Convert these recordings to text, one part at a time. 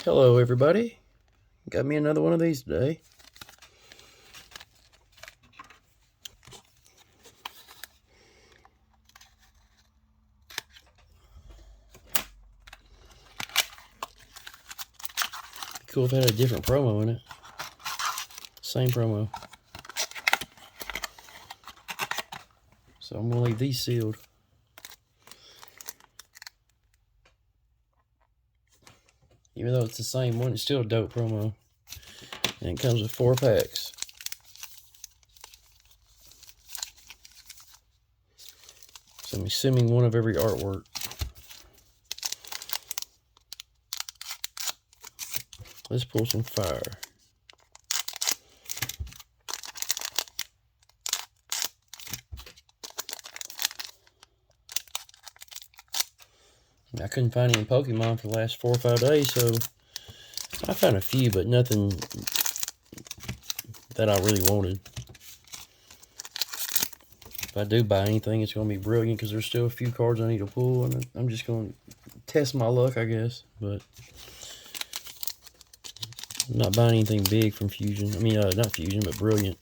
Hello everybody, got me another one of these today. Be cool if it had a different promo in it. Same promo. So I'm gonna leave these sealed. Even though it's the same one, it's still a dope promo. And it comes with 4 packs. So I'm assuming one of every artwork. Let's pull some fire. I couldn't find any Pokemon for the last 4 or 5 days, so I found a few, but nothing that I really wanted. If I do buy anything, it's going to be brilliant because there's still a few cards I need to pull, and I'm just going to test my luck, I guess. But I'm not buying anything big from Fusion. I mean, not Fusion, but Brilliant.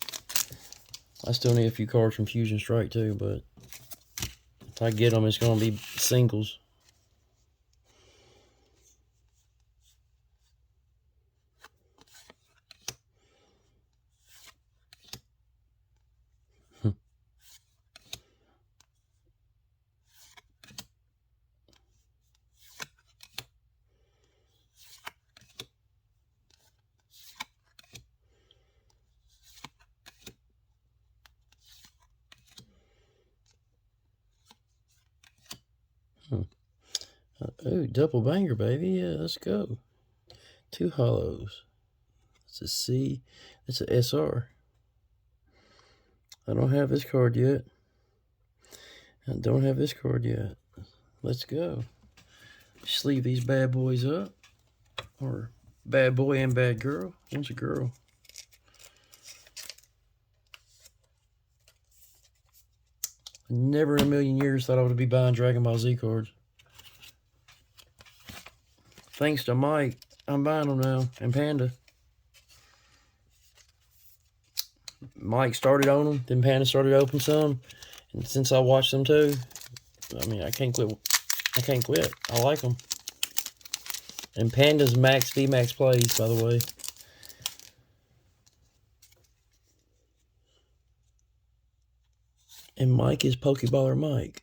I still need a few cards from Fusion Strike too, but if I get them, it's going to be singles. Oh, double banger, baby. Yeah, let's go. 2 hollows. It's a C. It's a SR. I don't have this card yet. I don't have this card yet. Let's go. Sleeve these bad boys up. Or bad boy and bad girl. One's a girl. Never in a million years thought I would be buying Dragon Ball Z cards. Thanks to Mike, I'm buying them now. And Panda. Mike started on them, then Panda started to open some. And since I watched them too, I mean, I can't quit. I like them. And Panda's Max VMAX plays, by the way. And Mike is Pokeballer Mike.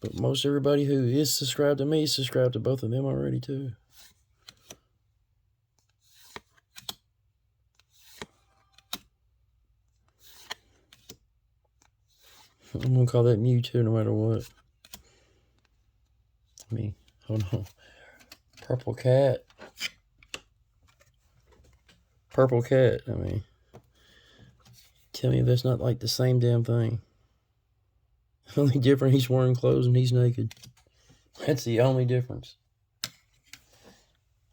But most everybody who is subscribed to me is subscribed to both of them already too. I'm gonna call that Mewtwo no matter what. I mean, hold on. Purple Cat. Purple Cat, I mean. Tell me if that's not like the same damn thing. The only difference, he's wearing clothes and he's naked. That's the only difference.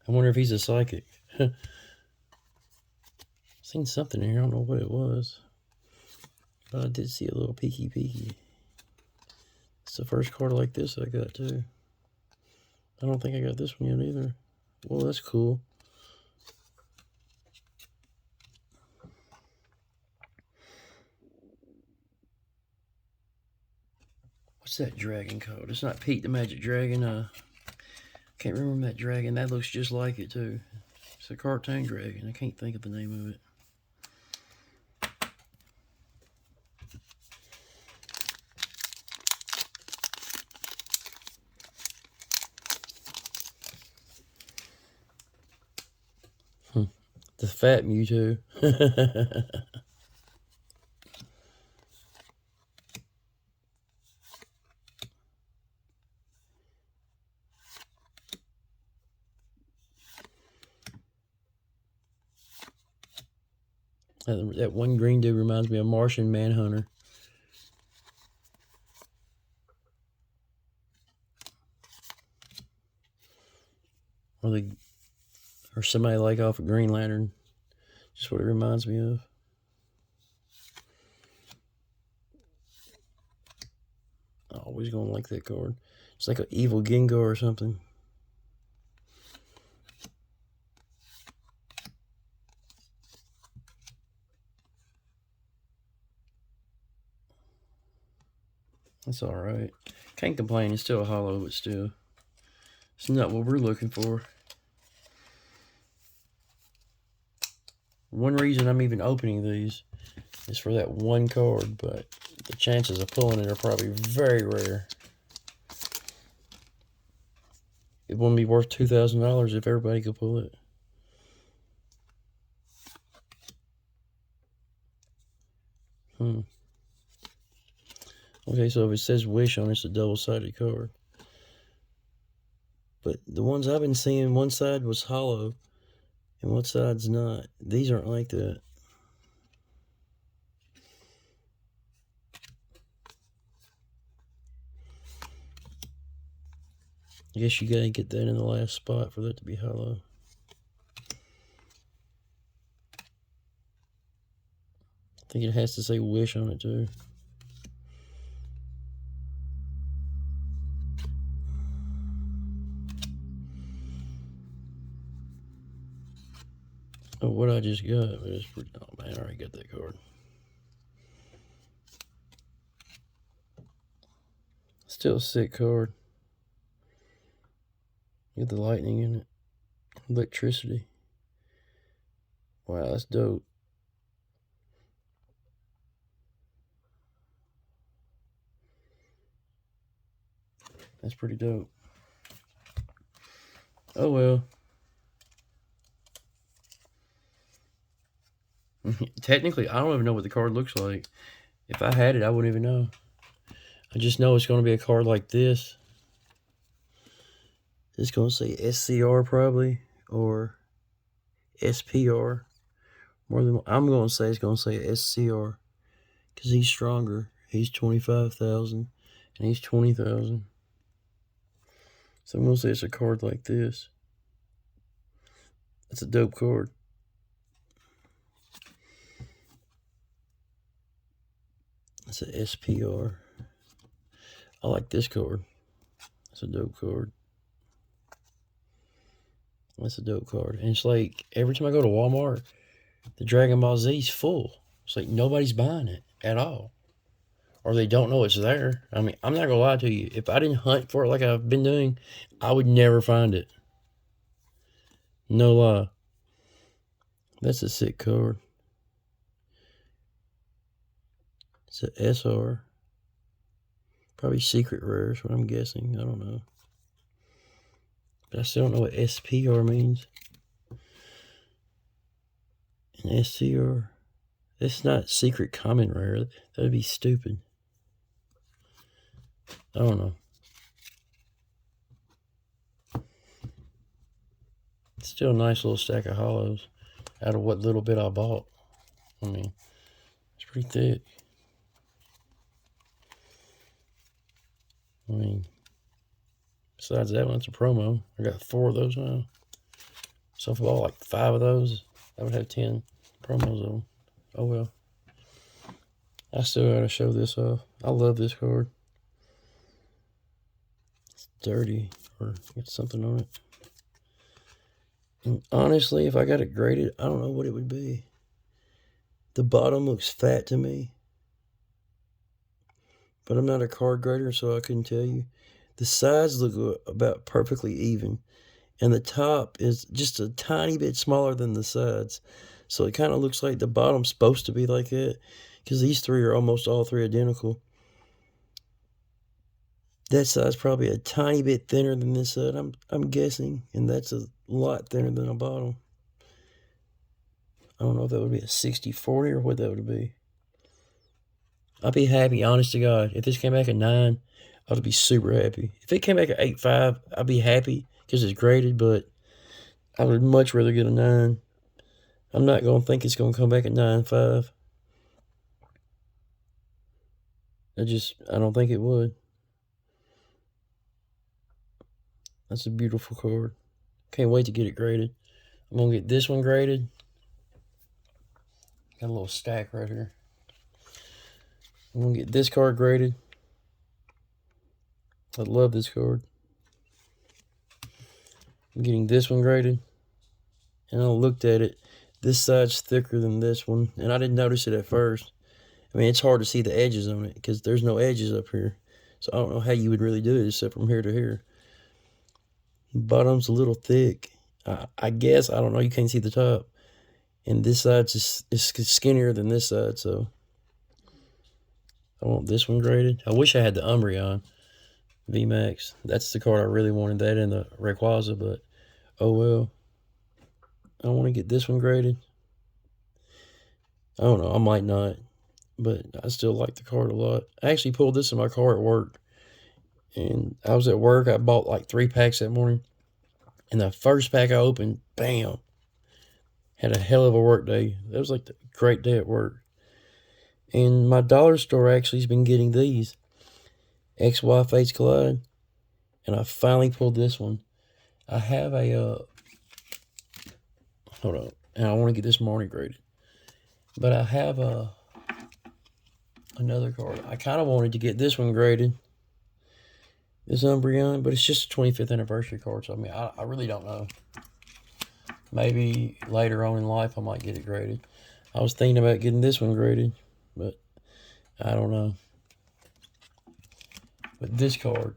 I wonder if he's a psychic. Seen something in here, I don't know what it was. But I did see a little peeky. It's the first card like this I got too. I don't think I got this one yet either. Well, that's cool. What's that dragon called? It's not Pete the Magic Dragon. Can't remember that dragon. That looks just like it too. It's a cartoon dragon. I can't think of the name of it. The fat Mewtwo. That one green dude reminds me of Martian Manhunter. Or somebody like off of Green Lantern. Just what it reminds me of. I always gonna like that card. It's like an evil Gengar or something. It's alright. Can't complain, it's still a hollow, but still. It's not what we're looking for. One reason I'm even opening these is for that one card, but the chances of pulling it are probably very rare. It wouldn't be worth $2,000 if everybody could pull it. Okay, so if it says Wish on it, it's a double-sided card. But the ones I've been seeing, one side was hollow, and one side's not. These aren't like that. I guess you gotta get that in the last spot for that to be hollow. I think it has to say Wish on it too. Oh, what I just got, but it's pretty, oh man, I already got that card. Still a sick card. Get the lightning in it. Electricity. Wow, that's dope. That's pretty dope. Oh well. Technically, I don't even know what the card looks like. If I had it, I wouldn't even know. I just know it's going to be a card like this. It's going to say SCR probably, or SPR. More than I'm going to say it's going to say SCR, because he's stronger. He's 25,000, and he's 20,000. So I'm going to say it's a card like this. That's a dope card. It's a SPR. I like this card. That's a dope card. That's a dope card. And it's like, every time I go to Walmart, the Dragon Ball Z's full. It's like nobody's buying it at all. Or they don't know it's there. I mean, I'm not going to lie to you. If I didn't hunt for it like I've been doing, I would never find it. No lie. That's a sick card. It's a SR. Probably secret rare is what I'm guessing. I don't know. But I still don't know what SPR means. And SCR. It's not secret common rare. That would be stupid. I don't know. It's still a nice little stack of hollows out of what little bit I bought. I mean, it's pretty thick. I mean, besides that one, it's a promo. I got 4 of those now. So if I bought like 5 of those, I would have 10 promos on. Oh well. I still gotta show this off. I love this card. It's dirty, or it's something on it. And honestly, if I got it graded, I don't know what it would be. The bottom looks fat to me. But I'm not a card grader, so I couldn't tell you. The sides look about perfectly even. And the top is just a tiny bit smaller than the sides. So it kind of looks like the bottom's supposed to be like that. Because these 3 are almost all 3 identical. That side's probably a tiny bit thinner than this side, I'm guessing. And that's a lot thinner than the bottom. I don't know if that would be a 60-40 or what that would be. I'd be happy, honest to God. If this came back at 9, I would be super happy. If it came back at 8.5, I'd be happy because it's graded, but I would much rather get a 9. I'm not going to think it's going to come back at 9.5. I don't think it would. That's a beautiful card. Can't wait to get it graded. I'm going to get this one graded. Got a little stack right here. I'm going to get this card graded. I love this card. I'm getting this one graded. And I looked at it. This side's thicker than this one. And I didn't notice it at first. I mean, it's hard to see the edges on it because there's no edges up here. So I don't know how you would really do it except from here to here. Bottom's a little thick. I guess, I don't know, you can't see the top. And this side's is skinnier than this side, so I want this one graded. I wish I had the Umbreon VMAX. That's the card I really wanted, that in the Rayquaza, but oh well. I want to get this one graded. I don't know, I might not, but I still like the card a lot. I actually pulled this in my car at work, and I was at work. I bought like 3 packs that morning, and the first pack I opened, bam, had a hell of a work day. That was like a great day at work. And my dollar store actually has been getting these XY Fates Collide, and I finally pulled this one. I have a hold on, and I want to get this Marnie graded, but I have another card. I kind of wanted to get this one graded, this Umbreon, but it's just a 25th anniversary card, so I mean, I really don't know. Maybe later on in life I might get it graded. I was thinking about getting this one graded, but I don't know. But this card,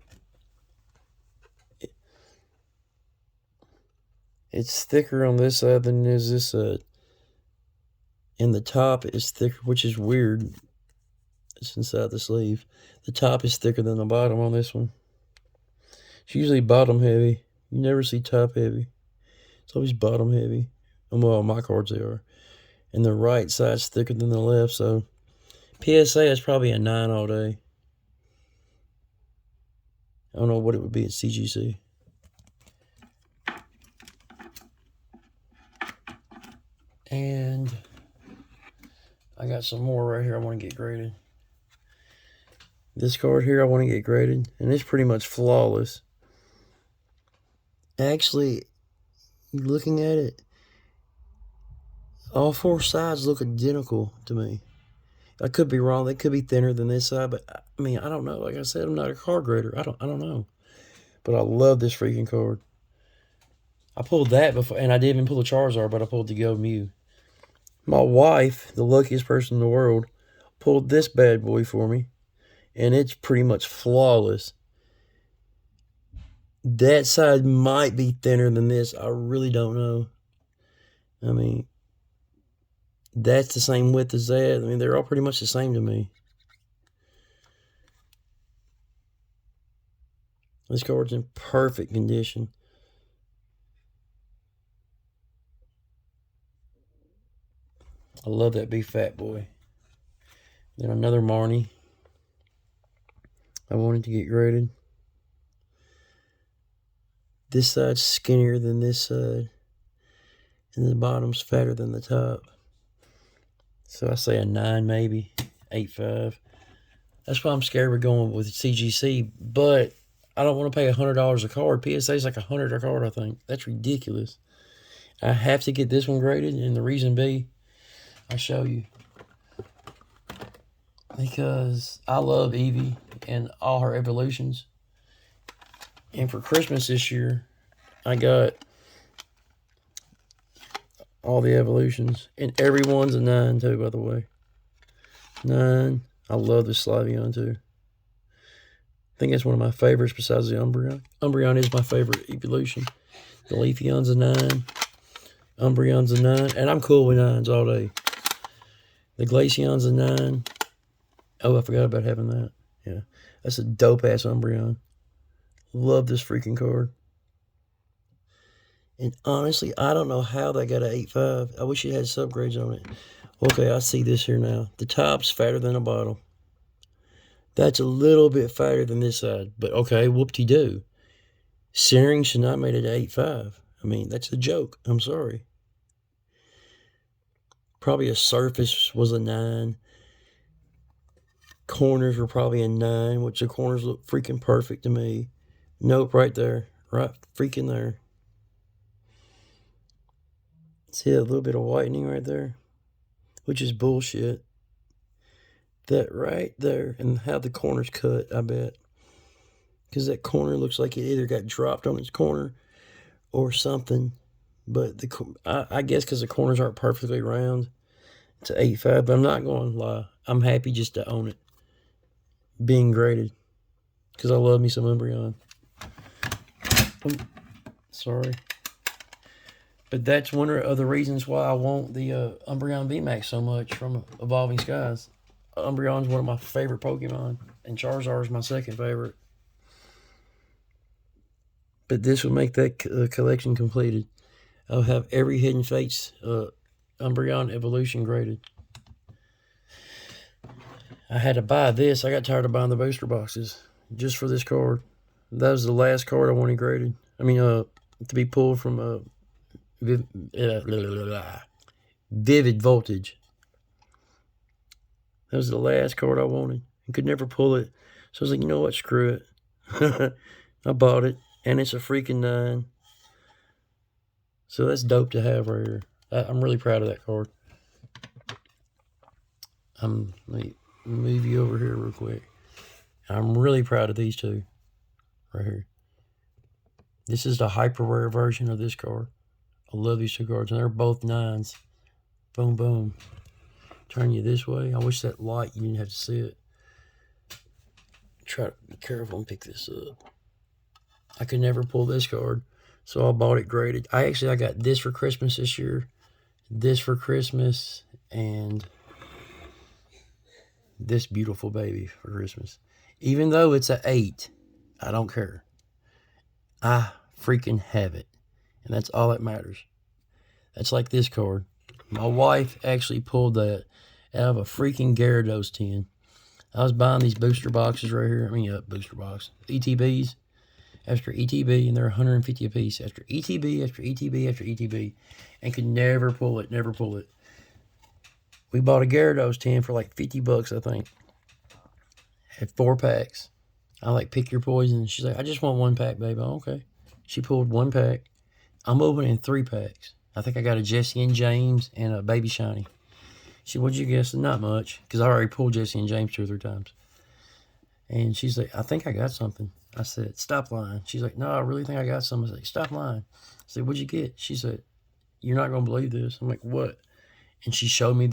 it's thicker on this side than it is this side. And the top is thicker, which is weird. It's inside the sleeve. The top is thicker than the bottom on this one. It's usually bottom heavy. You never see top heavy. It's always bottom heavy. Well, on my cards they are. And the right side's thicker than the left, so PSA is probably a 9 all day. I don't know what it would be at CGC. And I got some more right here I want to get graded. This card here I want to get graded, and it's pretty much flawless. Actually, looking at it, all 4 sides look identical to me. I could be wrong. They could be thinner than this side, but I mean, I don't know. Like I said, I'm not a card grader. I don't know. But I love this freaking card. I pulled that before, and I didn't even pull the Charizard, but I pulled the Go Mew. My wife, the luckiest person in the world, pulled this bad boy for me, and it's pretty much flawless. That side might be thinner than this. I really don't know. I mean, that's the same width as that. I mean, they're all pretty much the same to me. This card's in perfect condition. I love that big fat boy. Then another Marnie. I wanted to get graded. This side's skinnier than this side, and the bottom's fatter than the top. So I say a 9 maybe, 8.5. That's why I'm scared of going with CGC, but I don't want to pay $100 a card. PSA's like $100 a card, I think. That's ridiculous. I have to get this one graded, and the reason be, I'll show you. Because I love Eevee and all her evolutions. And for Christmas this year, I got all the evolutions. And everyone's a 9 too, by the way. 9. I love the Slavion too. I think that's one of my favorites besides the Umbreon. Umbreon is my favorite evolution. The Leafeon's a 9. Umbreon's a 9. And I'm cool with 9s all day. The Glaceon's a 9. Oh, I forgot about having that. Yeah. That's a dope-ass Umbreon. Love this freaking card. And honestly, I don't know how they got an 8.5. I wish it had subgrades on it. Okay, I see this here now. The top's fatter than the bottom. That's a little bit fatter than this side. But okay, whoop-de-doo. Centering should not made it 8.5. I mean, that's a joke. I'm sorry. Probably a surface was a 9. Corners were probably a 9, which the corners look freaking perfect to me. Nope, right there. Right freaking there. See a little bit of whitening right there? Which is bullshit. That right there, and how the corner's cut, I bet. Because that corner looks like it either got dropped on its corner or something. But I guess because the corners aren't perfectly round, it's an 8.5. But I'm not going to lie. I'm happy just to own it being graded. because I love me some Umbreon. Sorry. But that's one of the reasons why I want the Umbreon VMAX so much from Evolving Skies. Umbreon's one of my favorite Pokemon, and Charizard is my second favorite. But this will make that collection completed. I'll have every Hidden Fates Umbreon evolution graded. I had to buy this. I got tired of buying the booster boxes just for this card. That was the last card I wanted graded. I mean, to be pulled from Vivid Voltage. That was the last card I wanted. I could never pull it. So I was like, you know what? Screw it. I bought it. And it's a freaking 9. So that's dope to have right here. I'm really proud of that card. Let me move you over here real quick. I'm really proud of these two right here. This is the hyper rare version of this card. I love these two cards, and they're both 9s. Boom, boom. Turn you this way. I wish that light, you didn't have to see it. Try to be careful and pick this up. I could never pull this card, so I bought it graded. I got this for Christmas this year, this for Christmas, and this beautiful baby for Christmas. Even though it's an 8, I don't care. I freaking have it, and that's all that matters. That's like this card. My wife actually pulled that out of a freaking Gyarados tin. I was buying these booster boxes right here. Booster box. ETBs after ETB, and they're 150 a piece. After ETB, after ETB, after ETB. And could never pull it, never pull it. We bought a Gyarados tin for like 50 bucks, I think. Had 4 packs. I like, pick your poison. She's like, I just want 1 pack, baby. Okay. She pulled 1 pack. I'm opening 3 packs. I think I got a Jesse and James and a Baby Shiny. She said, what'd you guess? Not much, because I already pulled Jesse and James 2 or 3 times. And she's like, I think I got something. I said, stop lying. She's like, no, I really think I got something. I said, stop lying. I said, what'd you get? She said, you're not going to believe this. I'm like, what? And she showed me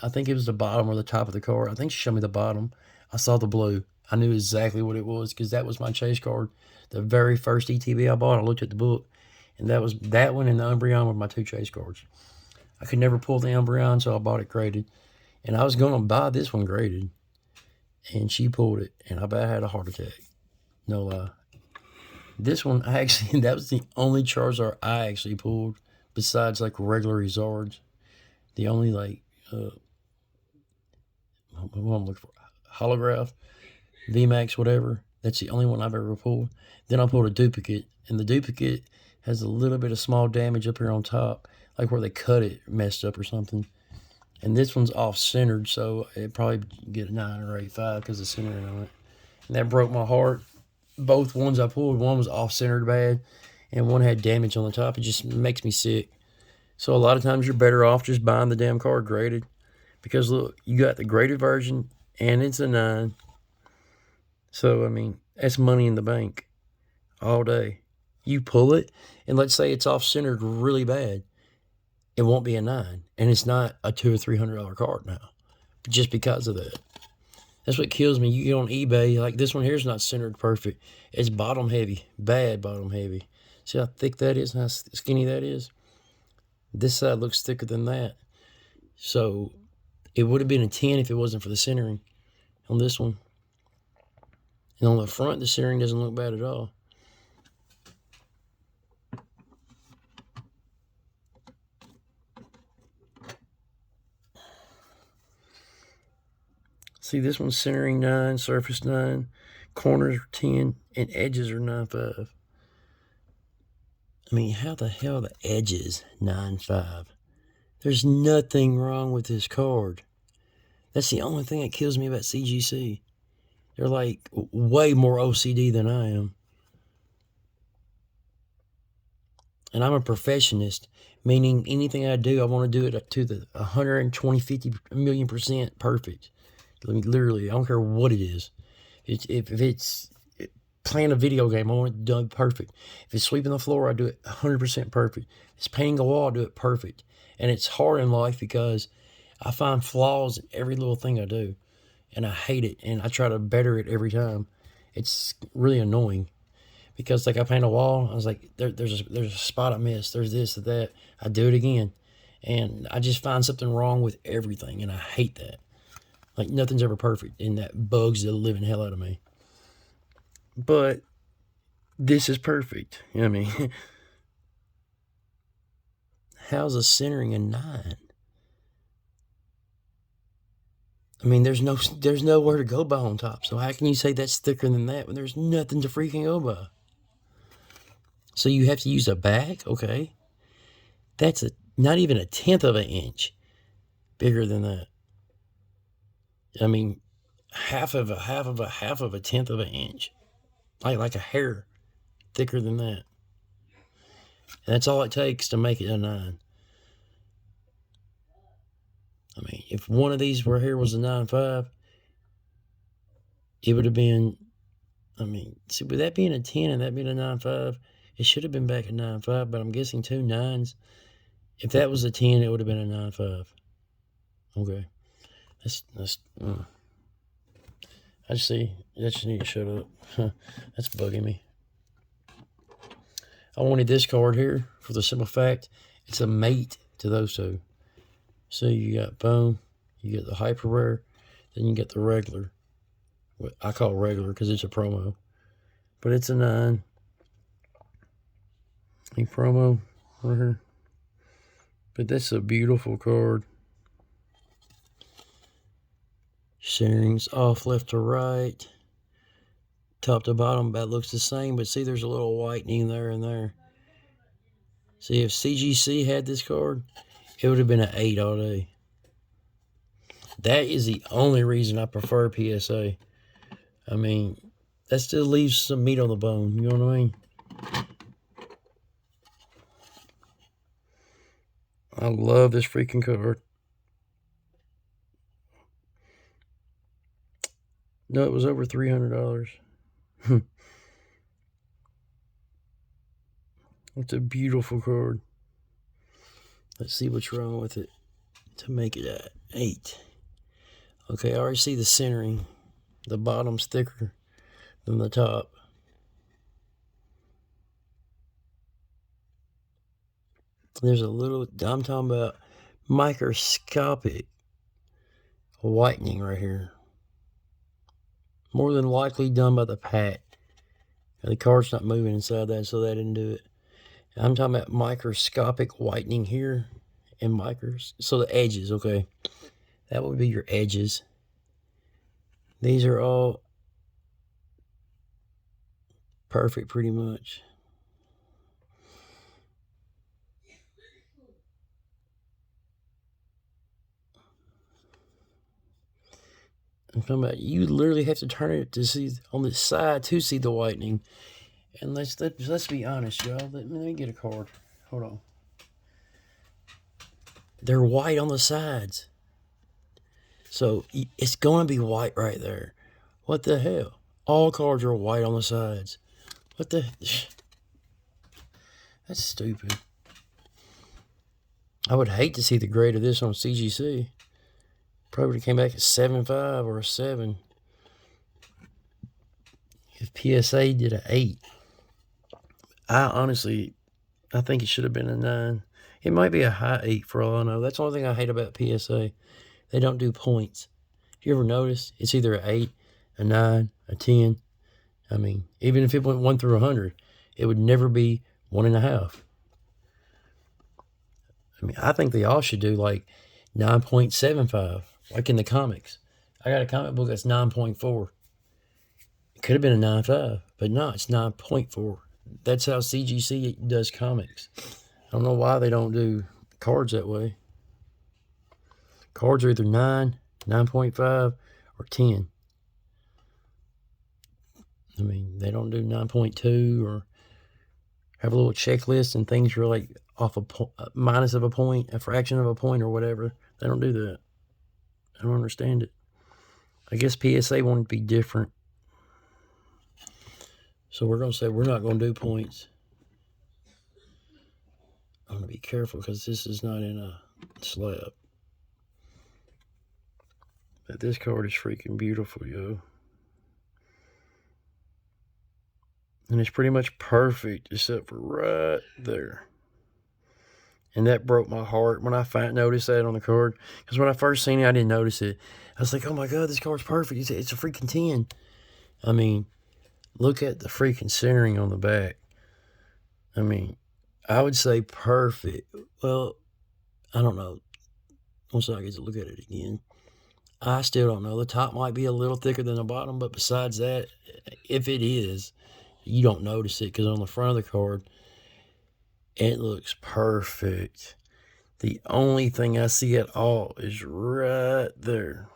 I think it was the bottom or the top of the card. I think she showed me the bottom. I saw the blue. I knew exactly what it was, because that was my chase card. The very first ETB I bought, I looked at the book, and that was that one and the Umbreon were my 2 chase cards. I could never pull the Umbreon, so I bought it graded. And I was going to buy this one graded, and she pulled it, and I bet I had a heart attack. No lie. This one, that was the only Charizard I actually pulled, besides like regular Zards. The only like, what I'm looking for, holograph, VMAX, whatever. That's the only one I've ever pulled. Then I pulled a duplicate, and the duplicate has a little bit of small damage up here on top, like where they cut it messed up or something. And this one's off-centered, so it probably get a 9 or 8.5 because of centering on it. And that broke my heart. Both ones I pulled, one was off-centered bad, and one had damage on the top. It just makes me sick. So a lot of times you're better off just buying the damn card graded. Because look, you got the graded version, and it's a 9. So, I mean, that's money in the bank all day. You pull it, and let's say it's off-centered really bad. It won't be a 9. And it's not a $200 or $300 card now. Just because of that. That's what kills me. You get on eBay, like this one here is not centered perfect. It's bottom heavy. Bad bottom heavy. See how thick that is and how skinny that is? This side looks thicker than that. So, it would have been a 10 if it wasn't for the centering on this one. And on the front, the centering doesn't look bad at all. See, this one's centering 9, surface 9, corners are 10, and edges are 9.5. I mean, how the hell the edges 9.5? There's nothing wrong with this card. That's the only thing that kills me about CGC. They're like way more OCD than I am. And I'm a perfectionist, meaning anything I do, I want to do it to the 120, 50 million% perfect. Literally, I don't care what it is. If it's playing a video game, I want it done perfect. If it's sweeping the floor, I do it 100% perfect. If it's painting a wall, I do it perfect. And it's hard in life because I find flaws in every little thing I do. And I hate it. And I try to better it every time. it's really annoying. Because like I paint a wall, I was like, there's a spot I missed. There's this or that. I do it again, and I just find something wrong with everything, and I hate that. Like nothing's ever perfect, and that bugs the living hell out of me. But this is perfect. You know what I mean? How's a centering a 9? I mean, there's nowhere to go by on top. So how can you say that's thicker than that when there's nothing to freaking go by? So you have to use a bag? Okay. That's not even 1/10 of an inch bigger than that. I mean, half of a 1/10 of an inch. Like a hair thicker than that. And that's all it takes to make it a 9. I mean, if one of these were here was a 9.5, it would have been, I mean, see, with that being a 10 and that being a 9.5, it should have been back at 9.5, but I'm guessing 2 9s. If that was a 10, it would have been a 9.5. Okay. I just need to shut up. That's bugging me. I wanted this card here for the simple fact it's a mate to those two. So you got Boom, you get the Hyper Rare, then you get the regular. What I call regular because it's a promo. But it's a 9. A promo right here. But that's a beautiful card. Centering's off left to right. Top to bottom, that looks the same, but see there's a little whitening there and there. See, if CGC had this card, it would have been an 8 all day. That is the only reason I prefer PSA. I mean, that still leaves some meat on the bone, you know what I mean? I love this freaking card. No, it was over $300. It's a beautiful card. Let's see what's wrong with it to make it at 8. Okay, I already see the centering. The bottom's thicker than the top. There's a little, I'm talking about microscopic whitening right here. More than likely done by the pack. The card's not moving inside that, so that didn't do it. I'm talking about microscopic whitening here and so the edges, okay. That would be your edges. These are all perfect pretty much. I'm talking about you literally have to turn it to see on the side to see the whitening. And let's be honest, y'all. Let me get a card. Hold on. They're white on the sides. So it's going to be white right there. What the hell? All cards are white on the sides. What the? That's stupid. I would hate to see the grade of this on CGC. Probably would have came back at 7.5 or a 7. If PSA did an 8. I think it should have been a 9. It might be a high 8 for all I know. That's the only thing I hate about PSA. They don't do points. You ever notice? It's either an 8, a 9, a 10. I mean, even if it went 1 through 100, it would never be 1.5. I mean, I think they all should do like 9.75, like in the comics. I got a comic book that's 9.4. It could have been a 9.5, but no, it's 9.4. That's how CGC does comics. I don't know why they don't do cards that way. Cards are either 9, 9.5, or 10. I mean, they don't do 9.2 or have a little checklist and things are like off a minus of a point, a fraction of a point or whatever. They don't do that. I don't understand it. I guess PSA wanted to be different. So we're going to say we're not going to do points. I'm going to be careful because this is not in a slab. But this card is freaking beautiful, yo. And it's pretty much perfect except for right there. And that broke my heart when I noticed that on the card. Because when I first seen it, I didn't notice it. I was like, oh my God, this card's perfect. It's a freaking 10. I mean, look at the freaking centering on the back. I mean, I would say perfect. Well, I don't know. Once I get to look at it again, I still don't know. The top might be a little thicker than the bottom, but besides that, if it is, you don't notice it because on the front of the card, it looks perfect. The only thing I see at all is right there.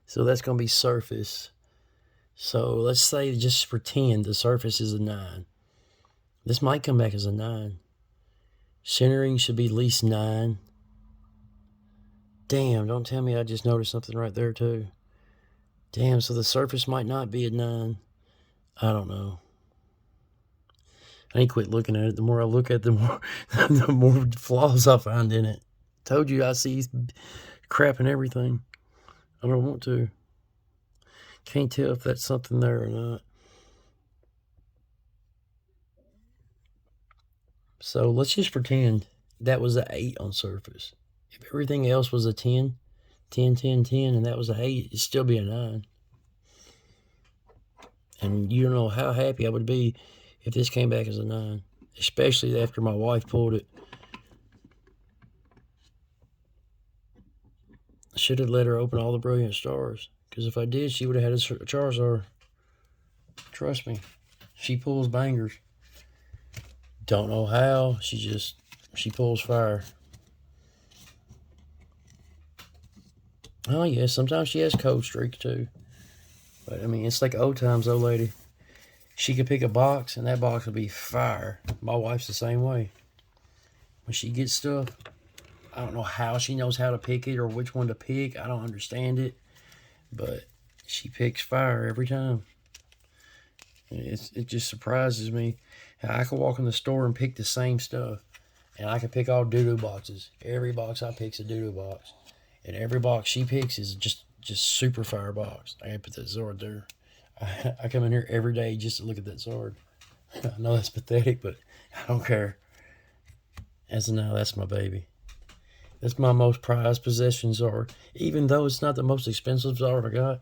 So that's going to be surface. So let's say, just pretend the surface is a 9. This might come back as a 9. Centering should be at least 9. Damn, don't tell me I just noticed something right there too. Damn, so the surface might not be a 9. I don't know. I need to quit looking at it. The more I look at it, the more flaws I find in it. Told you I see crap and everything. I don't want to. Can't tell if that's something there or not. So let's just pretend that was an 8 on surface. If everything else was a 10, 10, 10, 10, and that was an 8, it'd still be a 9. And you don't know how happy I would be if this came back as a 9, especially after my wife pulled it. I should have let her open all the Brilliant Stars, because if I did, she would have had a Charizard. Trust me, she pulls bangers. Don't know how, she pulls fire. Oh yeah, sometimes she has cold streaks too. But I mean, it's like old times, old lady. She could pick a box, and that box would be fire. My wife's the same way. When she gets stuff, I don't know how she knows how to pick it or which one to pick. I don't understand it. But she picks fire every time. It just surprises me how I can walk in the store and pick the same stuff. And I can pick all doo-doo boxes. Every box I pick's a doo-doo box. And every box she picks is just super fire box. I gotta put that Zord there. I come in here every day just to look at that Zord. I know that's pathetic, but I don't care. As of now, that's my baby. That's my most prized possession Zord. Even though it's not the most expensive Zord I got.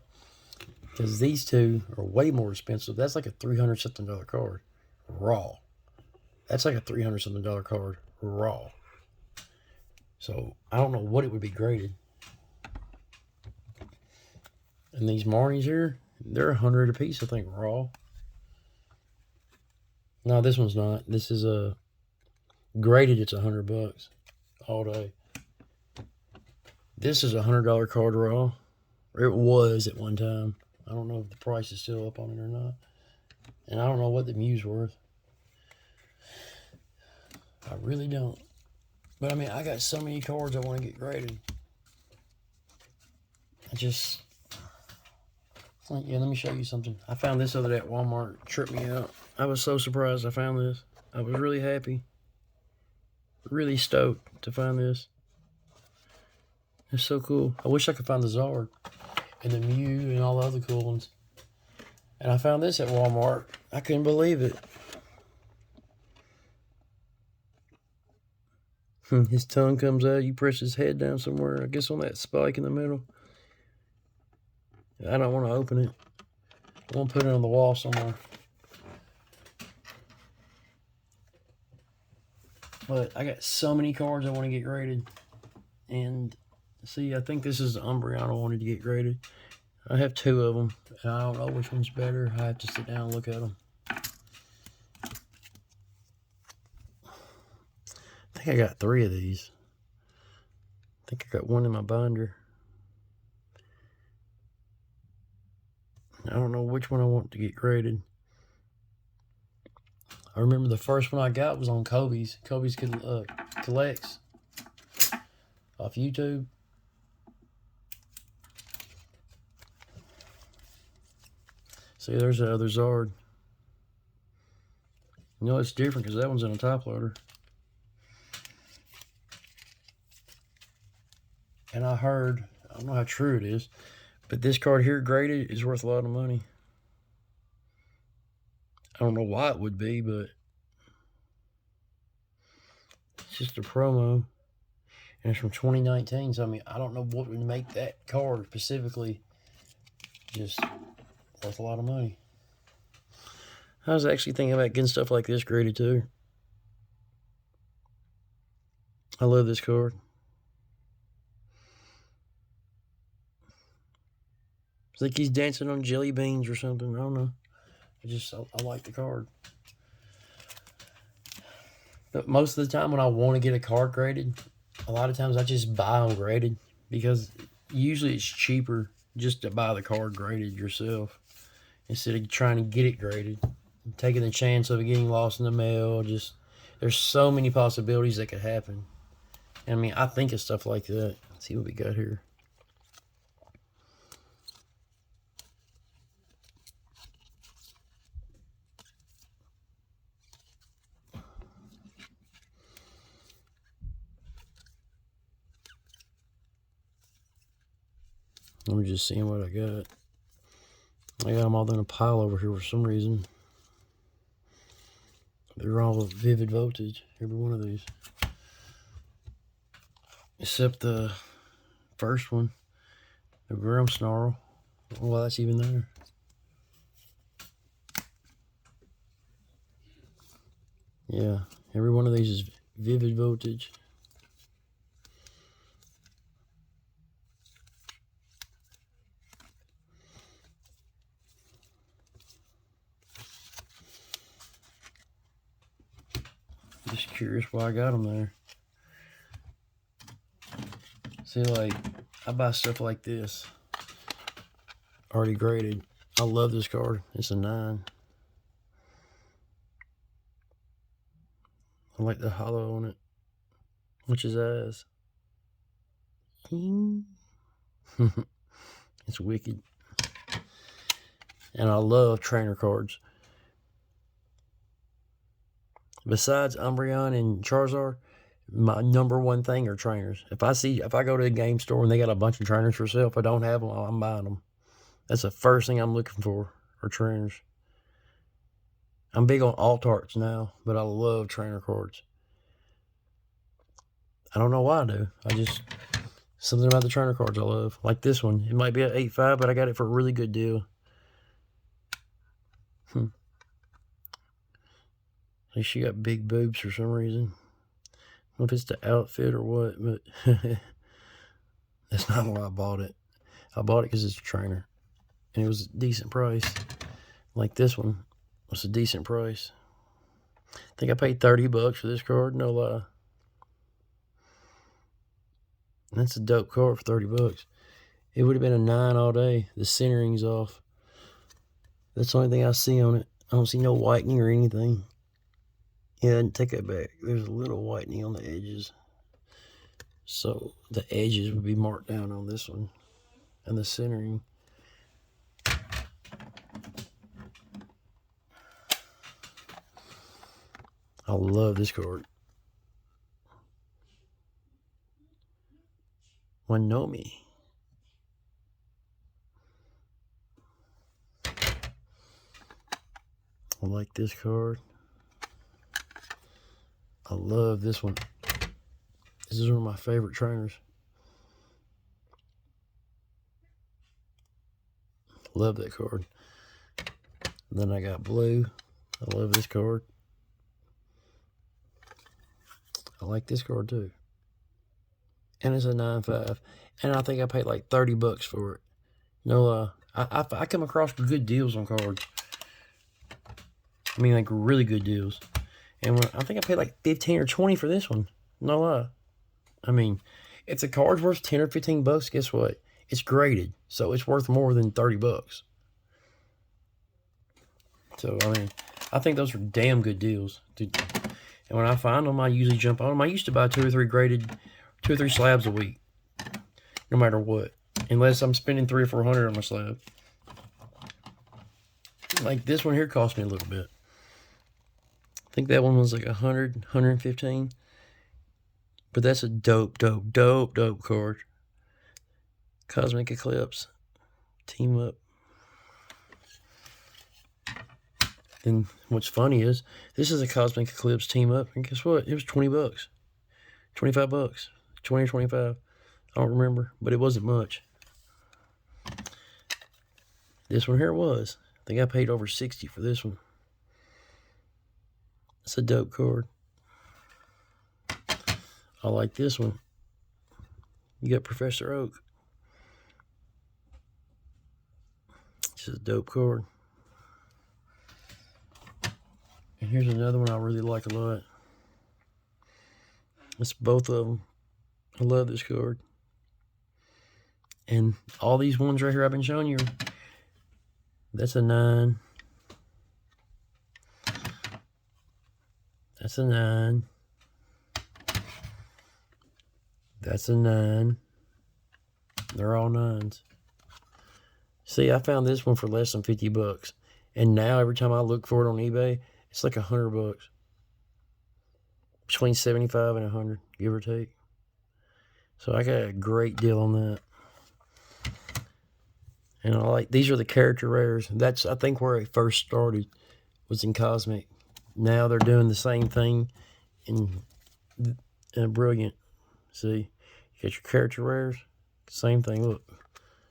Because these two are way more expensive. That's like a $300-something card. Raw. That's like a $300-something card. Raw. So, I don't know what it would be graded. And these Marnies here, they're 100 a piece, I think, raw. No, this one's not. This is a graded. It's $100 all day. This is a $100 card raw. Or it was at one time. I don't know if the price is still up on it or not. And I don't know what the Mew's worth. I really don't. But I mean, I got so many cards I want to get graded. Yeah, let me show you something. I found this other day at Walmart. It tripped me out. I was so surprised I found this. I was really happy. Really stoked to find this. It's so cool. I wish I could find the Zard and the Mew and all the other cool ones. And I found this at Walmart. I couldn't believe it. His tongue comes out. You press his head down somewhere. I guess on that spike in the middle. I don't want to open it. I want to put it on the wall somewhere. But I got so many cards I want to get graded. And see, I think this is the Umbreon I wanted to get graded. I have 2 of them. And I don't know which one's better. I have to sit down and look at them. I think I got 3 of these. I think I got 1 in my binder. I don't know which one I want to get graded. I remember the first one I got was on Kobe's. Kobe's Collects off YouTube. See, there's the other Zard. You know, it's different because that one's in a top loader. And I heard, I don't know how true it is, but this card here graded is worth a lot of money. I don't know why it would be, but it's just a promo. And it's from 2019, so I mean, I don't know what would make that card specifically just worth a lot of money. I was actually thinking about getting stuff like this graded too. I love this card. It's like he's dancing on jelly beans or something. I don't know. I like the card. But most of the time when I want to get a card graded, a lot of times I just buy them graded because usually it's cheaper just to buy the card graded yourself instead of trying to get it graded. Taking the chance of it getting lost in the mail. Just there's so many possibilities that could happen. And I mean, I think of stuff like that. Let's see what we got here. I'm just seeing what I got. I got them all in a pile over here for some reason. They're all Vivid Voltage, every one of these. Except the first one, the Grimmsnarl. Well, that's even there. Yeah, every one of these is Vivid Voltage. Just curious why I got them there. See, like, I buy stuff like this already graded. I love this card. It's a 9. I like the hollow on it, which is ass. It's wicked. And I love trainer cards. Besides Umbreon and Charizard, my number one thing are trainers. If I go to a game store and they got a bunch of trainers for sale, if I don't have them, I'm buying them. That's the first thing I'm looking for, are trainers. I'm big on alt arts now, but I love trainer cards. I don't know why I do. Something about the trainer cards I love. Like this one. It might be at 8.5, but I got it for a really good deal. She got big boobs for some reason. I don't know if it's the outfit or what, but that's not why I bought it. I bought it because it's a trainer. And it was a decent price. Like this one was a decent price. I think I paid $30 for this card, no lie. That's a dope card for $30. It would have been a 9 all day. The centering's off. That's the only thing I see on it. I don't see no whitening or anything. Yeah, take that back. There's a little whitening on the edges. So the edges would be marked down on this one. And the centering. I love this card. Wanomi. I like this card. I love this one. This is one of my favorite trainers. Love that card. And then I got blue. I love this card. I like this card too. And it's a 9.5. And I think I paid like $30 for it. No, I come across good deals on cards. I mean, like really good deals. And I think I paid like 15 or 20 for this one. No lie. I mean, if the card's worth 10 or 15 bucks, guess what? It's graded, so it's worth more than $30. So I mean, I think those are damn good deals. Dude. And when I find them, I usually jump on them. I used to buy 2 or 3 slabs a week, no matter what, unless I'm spending $300 or $400 on a slab. Like this one here cost me a little bit. I think that one was like 100, 115. But that's a dope card. Cosmic Eclipse. Team Up. Then what's funny is this is a Cosmic Eclipse team up, and guess what? It was $20, $25, 20 or 25. I don't remember, but it wasn't much. This one here was. I think I paid over 60 for this one. It's a dope card. I like this one. You got Professor Oak. This is a dope card. And here's another one I really like a lot. It's both of them. I love this card. And all these ones right here I've been showing you, that's a 9. That's a 9. That's a 9. They're all 9s. See, I found this one for less than $50. And now every time I look for it on eBay, it's like $100. Between 75 and 100, give or take. So I got a great deal on that. And I like, these are the character rares. That's, I think, where it first started, was in Cosmic. Now they're doing the same thing in Brilliant. See, you got your character rares, same thing. Look,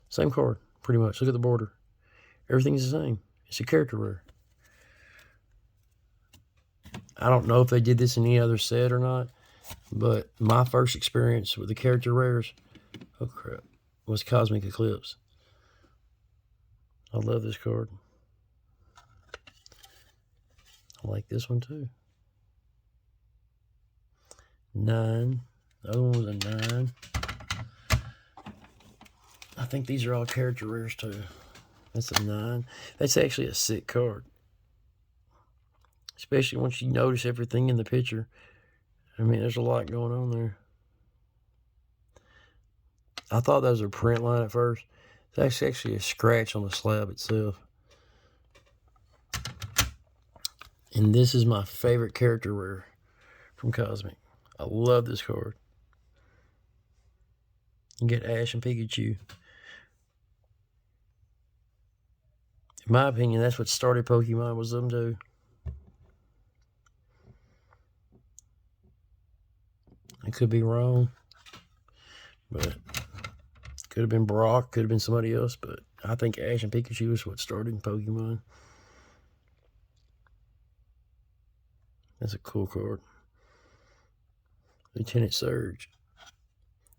same card, pretty much. Look at the border. Everything's the same. It's a character rare. I don't know if they did this in any other set or not, but my first experience with the character rares, oh crap, was Cosmic Eclipse. I love this card. I like this one too. 9. The other one was a 9. I think these are all character rares too. That's a 9. That's actually a sick card. Especially once you notice everything in the picture. I mean, there's a lot going on there. I thought that was a print line at first. That's actually a scratch on the slab itself. And this is my favorite character rare from Cosmic. I love this card. You get Ash and Pikachu. In my opinion, that's what started Pokemon, was them two. I could be wrong, but could have been Brock, could have been somebody else, but I think Ash and Pikachu is what started Pokemon. That's a cool card. Lieutenant Surge.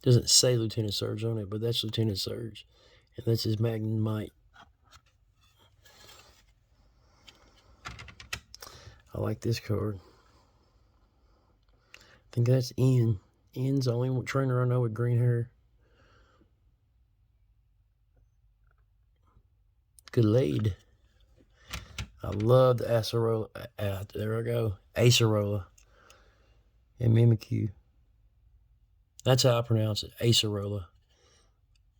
Doesn't say Lieutenant Surge on it, but that's Lieutenant Surge. And that's his Magnemite. I like this card. I think that's Ian. Ian's the only trainer I know with green hair. Gallade. I love the Acerola. There I go. Acerola. And Mimikyu. That's how I pronounce it. Acerola.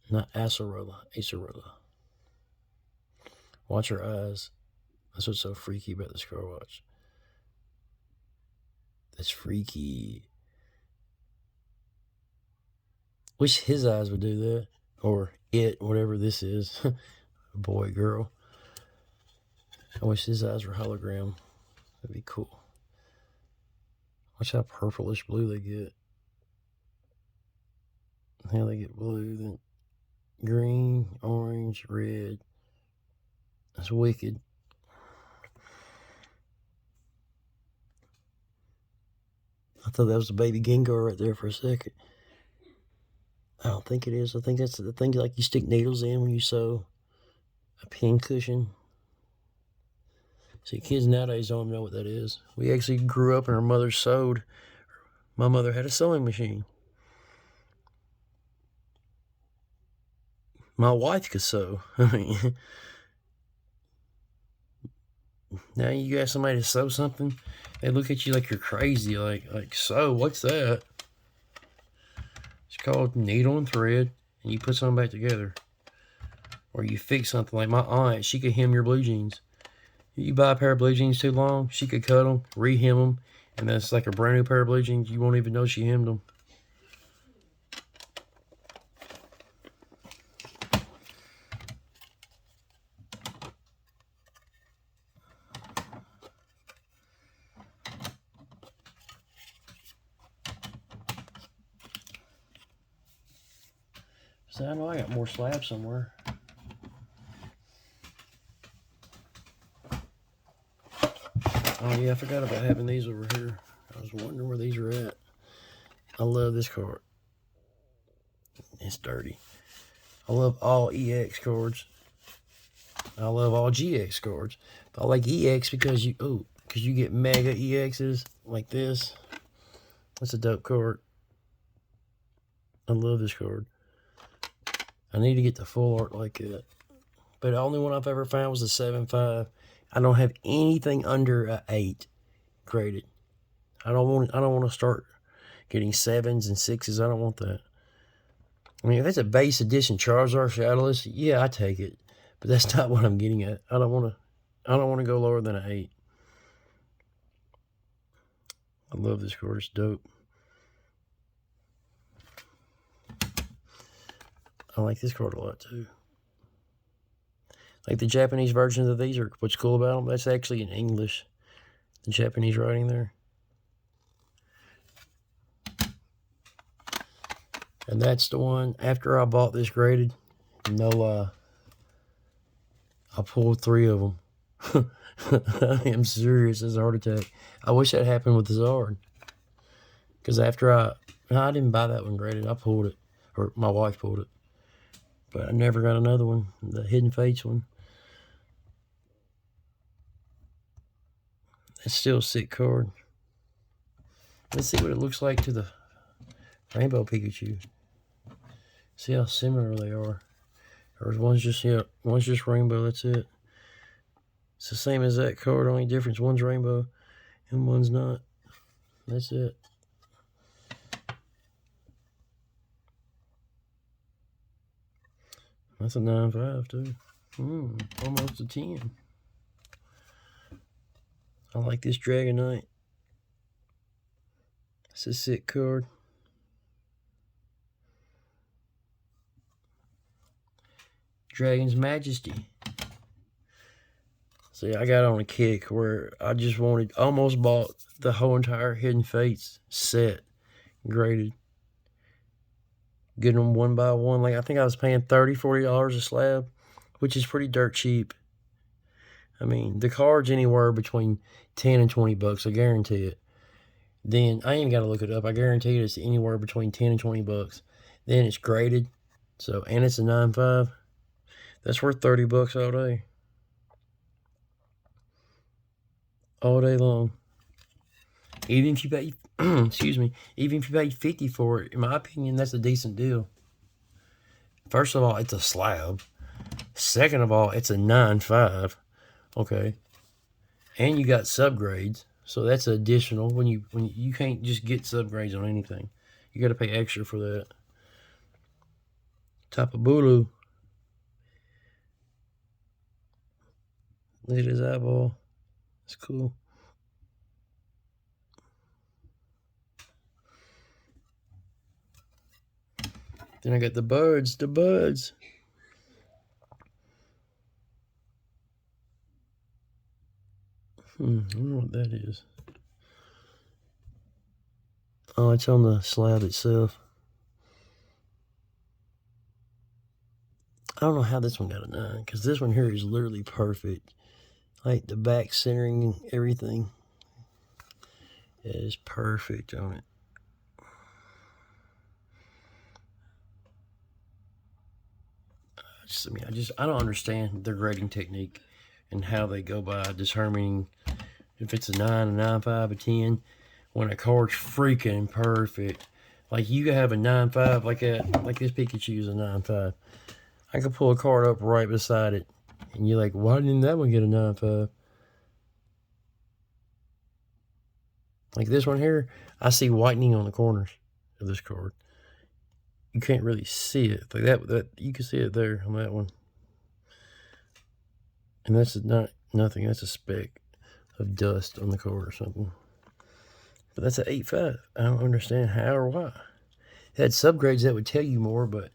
Not Acerola. Acerola. Watch her eyes. That's what's so freaky about this card. Watch. That's freaky. Wish his eyes would do that. Or it, whatever this is. Boy, girl. I wish his eyes were hologram. That'd be cool. Watch how purplish blue they get. How they get blue, then green, orange, red. That's wicked. I thought that was a baby Gengar right there for a second. I don't think it is. I think that's the thing like you stick needles in when you sew a pin cushion. See, kids nowadays don't know what that is. We actually grew up and our mother sewed. My mother had a sewing machine. My wife could sew. I mean, now you ask somebody to sew something, they look at you like you're crazy. Like sew, what's that? It's called needle and thread, and you put something back together. Or you fix something. Like my aunt, she could hem your blue jeans. You buy a pair of blue jeans too long, she could cut them, re-hem them, and that's like a brand new pair of blue jeans. You won't even know she hemmed them. So I know I got more slabs somewhere. Oh yeah, I forgot about having these over here. I was wondering where these are at. I love this card. It's dirty. I love all EX cards. I love all GX cards. But I like EX because you get mega EXs like this. That's a dope card. I love this card. I need to get the full art like that. But the only one I've ever found was a 7.5. I don't have anything under a 8 graded. I don't want to start getting 7s and 6s. I don't want that. I mean, if it's a base edition Charizard Shadowless, yeah, I take it. But that's not what I'm getting at. I don't want to go lower than an 8. I love this card. It's dope. I like this card a lot too. Like the Japanese versions of these are what's cool about them. That's actually in English. The Japanese writing there. And that's the one, after I bought this graded, no lie, I pulled 3 of them. I am serious as a heart attack. I wish that happened with the Zard. Because after I didn't buy that one graded. I pulled it. Or my wife pulled it. But I never got another one. The Hidden Fates one. It's still a sick card. Let's see what it looks like to the Rainbow Pikachu. See how similar they are. Or one's just rainbow, that's it. It's the same as that card, only difference one's rainbow and one's not. That's it. That's a 9.5 too. Almost a 10. I like this Dragonite. It's a sick card. Dragon's Majesty. See, I got on a kick where I just almost bought the whole entire Hidden Fates set graded. Getting them one by one. Like, I think I was paying $30, $40 a slab, which is pretty dirt cheap. I mean, the card's anywhere between 10 and 20 bucks, I guarantee it. Then, I ain't got to look it up. I guarantee it's anywhere between 10 and 20 bucks. Then it's graded. So, and it's a 9.5. That's worth 30 bucks all day. All day long. Even if you pay, excuse me, even if you pay 50 for it, in my opinion, that's a decent deal. First of all, it's a slab. Second of all, it's a 9.5. Okay. And you got subgrades. So that's additional. When you can't just get subgrades on anything. You got to pay extra for that. Tapu Bulu. Look at his eyeball. It's cool. Then I got the buds. I wonder what that is. Oh, it's on the slab itself. I don't know how this one got a 9, because this one here is literally perfect. Like the back centering and everything is perfect on it. I don't understand their grading technique and how they go by determining if it's a 9, a 9.5, a 10, when a card's freaking perfect. Like you could have a 9.5, like this Pikachu is a 9.5. I could pull a card up right beside it, and you're like, why didn't that one get a 9.5? Like this one here, I see whitening on the corners of this card. You can't really see it. Like that you can see it there on that one. And that's not nothing. That's a speck of dust on the card or something. But that's an 8.5. I don't understand how or why. It had subgrades that would tell you more, but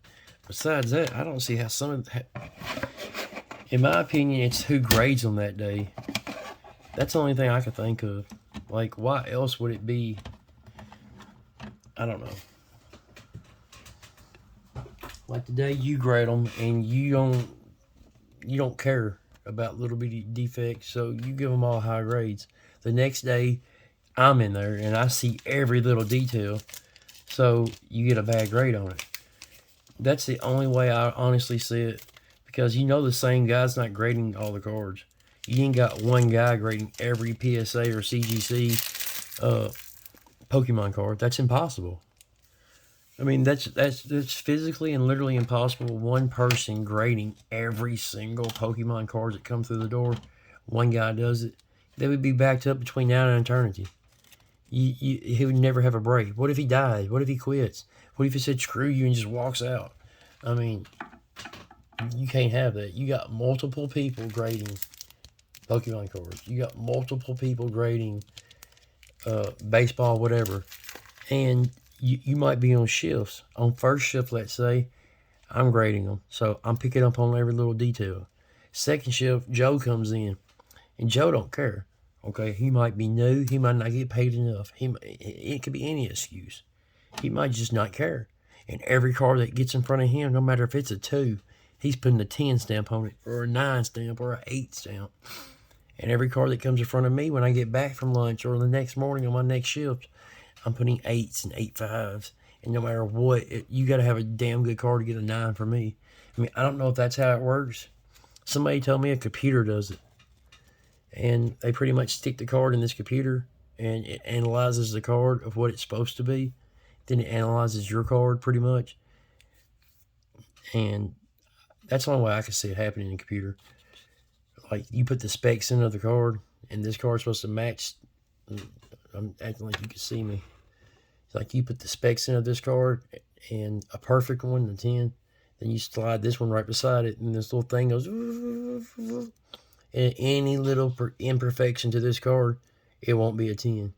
besides that, I don't see how some of the, in my opinion, it's who grades them that day. That's the only thing I could think of. Like, why else would it be? I don't know. Like the day you grade them and you don't care about little bitty defects, so you give them all high grades. The next day, I'm in there and I see every little detail, so you get a bad grade on it. That's the only way I honestly see it, because you know the same guy's not grading all the cards. You ain't got one guy grading every PSA or CGC Pokemon card. That's impossible. I mean, that's physically and literally impossible. One person grading every single Pokemon card that come through the door. One guy does it. They would be backed up between now and eternity. He would never have a break. What if he died? What if he quits? What if he said screw you and just walks out? I mean, you can't have that. You got multiple people grading Pokemon cards. You got multiple people grading baseball, whatever. And you might be on shifts. On first shift, let's say, I'm grading them. So I'm picking up on every little detail. Second shift, Joe comes in. And Joe don't care. Okay, he might be new. He might not get paid enough. It could be any excuse. He might just not care. And every card that gets in front of him, no matter if it's a 2, he's putting a 10 stamp on it, or a 9 stamp, or an 8 stamp. And every card that comes in front of me when I get back from lunch or the next morning on my next shift, I'm putting 8s and 8.5s. And no matter what, you got to have a damn good card to get a 9 for me. I mean, I don't know if that's how it works. Somebody told me a computer does it. And they pretty much stick the card in this computer, and it analyzes the card of what it's supposed to be. Then it analyzes your card pretty much. And that's the only way I can see it happening in a computer. Like, you put the specs into the card, and this card's supposed to match. I'm acting like you can see me. It's like you put the specs into this card, and a perfect one, the 10, then you slide this one right beside it, and this little thing goes. And any little imperfection to this card, it won't be a 10.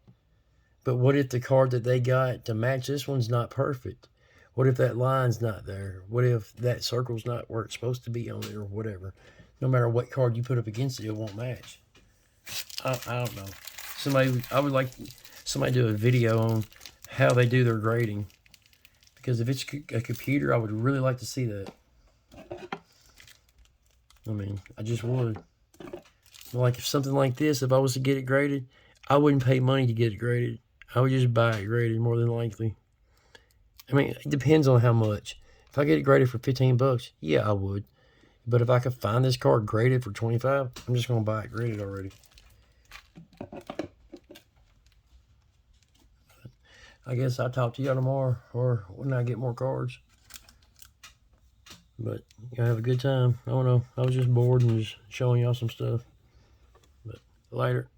But what if the card that they got to match this one's not perfect? What if that line's not there? What if that circle's not where it's supposed to be on it, or whatever? No matter what card you put up against it, it won't match. I don't know. I would like somebody to do a video on how they do their grading. Because if it's a computer, I would really like to see that. I mean, I just would. Like, if something like this, if I was to get it graded, I wouldn't pay money to get it graded. I would just buy it graded, more than likely. I mean, it depends on how much. If I get it graded for $15, yeah, I would. But if I could find this card graded for $25, I'm just going to buy it graded already. I guess I'll talk to y'all tomorrow, or when I get more cards. But y'all have a good time. I don't know. I was just bored and just showing y'all some stuff. But later.